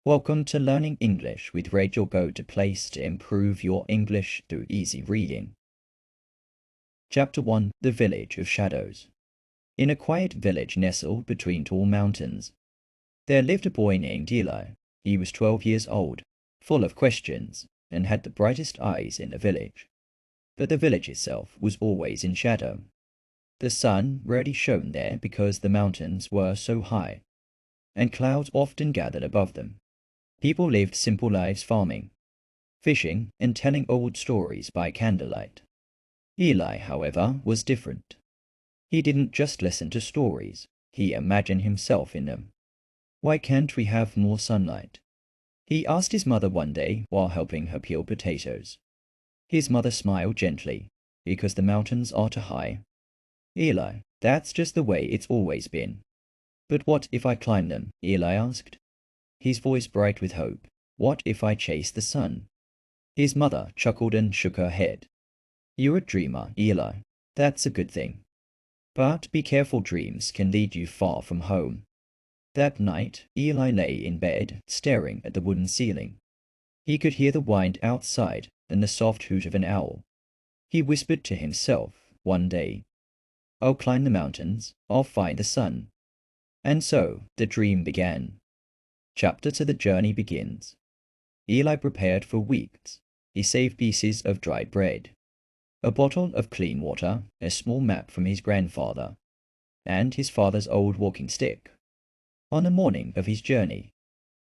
Welcome to Learning English with Rachel Go, the place to improve your English through easy reading. Chapter 1: The Village of Shadows. In a quiet village nestled between tall mountains, there lived a boy named Eli. He was 12 years old, full of questions, and had the brightest eyes in the village. But the village itself was always in shadow. The sun rarely shone there because the mountains were so high, and clouds often gathered above them. People lived simple lives farming, fishing, and telling old stories by candlelight. Eli, however, was different. He didn't just listen to stories, he imagined himself in them. Why can't we have more sunlight? He asked his mother one day while helping her peel potatoes. His mother smiled gently, because the mountains are too high. Eli, that's just the way it's always been. But what if I climb them? Eli asked, his voice bright with hope. What if I chase the sun? His mother chuckled and shook her head. You're a dreamer, Eli. That's a good thing. But be careful, dreams can lead you far from home. That night, Eli lay in bed, staring at the wooden ceiling. He could hear the wind outside and the soft hoot of an owl. He whispered to himself, one day, I'll climb the mountains, I'll find the sun. And so the dream began. Chapter 2: The journey begins. Eli prepared for weeks. He saved pieces of dried bread, a bottle of clean water, a small map from his grandfather, and his father's old walking stick. On the morning of his journey,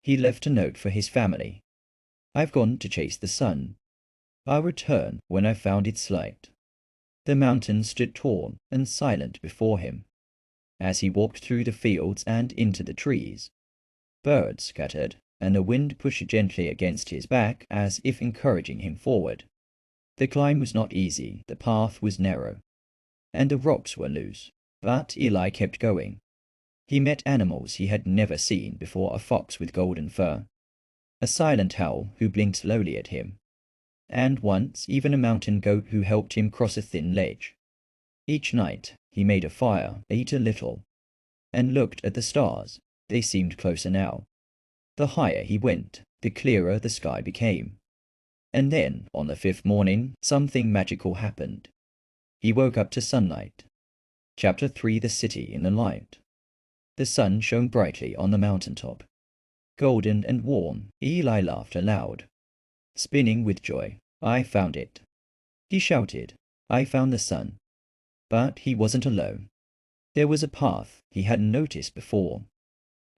he left a note for his family. I've gone to chase the sun. I'll return when I've found its light. The mountains stood tall and silent before him. As he walked through the fields and into the trees, birds scattered, and the wind pushed gently against his back as if encouraging him forward. The climb was not easy, the path was narrow, and the rocks were loose, but Eli kept going. He met animals he had never seen before: a fox with golden fur, a silent owl who blinked slowly at him, and once even a mountain goat who helped him cross a thin ledge. Each night he made a fire, ate a little, and looked at the stars. They seemed closer now. The higher he went, the clearer the sky became. And then, on the 5th morning, something magical happened. He woke up to sunlight. Chapter 3: The City in the Light. The sun shone brightly on the mountaintop. Golden and warm, Eli laughed aloud. Spinning with joy, I found it. He shouted, I found the sun. But he wasn't alone. There was a path he hadn't noticed before.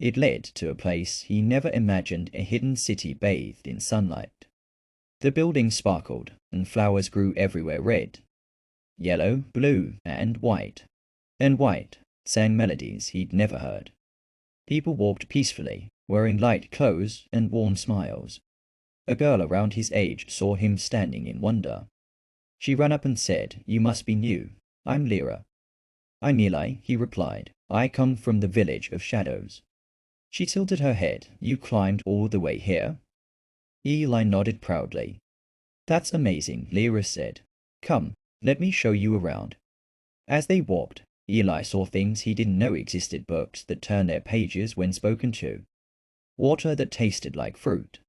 It led to a place he never imagined: a hidden city bathed in sunlight. The buildings sparkled, and flowers grew everywhere: red, yellow, blue, and white sang melodies he'd never heard. People walked peacefully, wearing light clothes and warm smiles. A girl around his age saw him standing in wonder. She ran up and said, You must be new. I'm Lyra. I'm Eli, he replied. I come from the Village of Shadows. She tilted her head. You climbed all the way here? Eli nodded proudly. That's amazing, Lyra said. Come, let me show you around. As they walked, Eli saw things he didn't know existed: books that turned their pages when spoken to, water that tasted like fruit,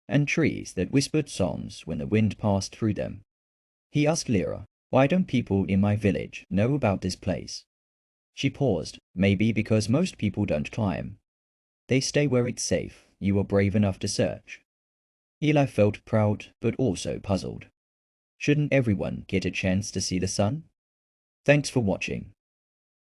and trees that whispered songs when the wind passed through them. He asked Lyra, Why don't people in my village know about this place? She paused. Maybe because most people don't climb. They stay where it's safe. You were brave enough to search. Eli felt proud, but also puzzled. Shouldn't everyone get a chance to see the sun? Thanks for watching.